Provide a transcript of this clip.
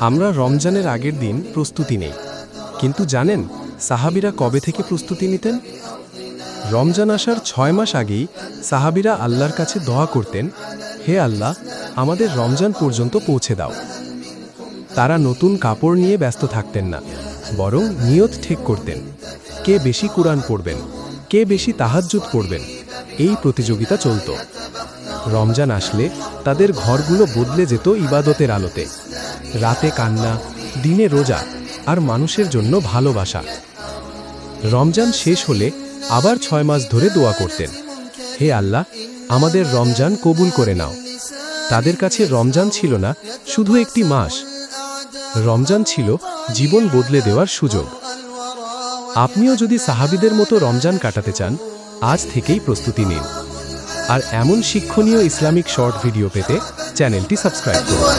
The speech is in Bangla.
আমরা রমজানের আগের দিন প্রস্তুতি নেই, কিন্তু জানেন সাহাবীরা কবে থেকে প্রস্তুতি নিতেন? রমজান আসার 6 মাস আগেই সাহাবীরা আল্লাহর কাছে দোয়া করতেন, হে আল্লাহ, আমাদের রমজান পর্যন্ত পৌঁছে দাও। তারা নতুন কাপড় নিয়ে ব্যস্ত থাকতেন না, বরং নিয়ত ঠিক করতেন, কে বেশি কুরআন পড়বেন, কে বেশি তাহাজ্জুদ পড়বেন। এই প্রতিযোগিতা চলত। রমজান আসলে তাদের ঘরগুলো বদলে যেত ইবাদতের আলোতে। রাতে কান্না, দিনে রোজা, আর মানুষের জন্য ভালোবাসা। রমজান শেষ হলে আবার 6 মাস ধরে দোয়া করতেন, হে আল্লাহ, আমাদের রমজান কবুল করে নাও। তাদের কাছে রমজান ছিল না শুধু একটি মাস, রমজান ছিল জীবন বদলে দেওয়ার সুযোগ। আপনিও যদি সাহাবীদের মতো রমজান কাটাতে চান, আজ থেকেই প্রস্তুতি নিন। আর এমন শিক্ষণীয় ইসলামিক শর্ট ভিডিও পেতে চ্যানেলটি সাবস্ক্রাইব করুন।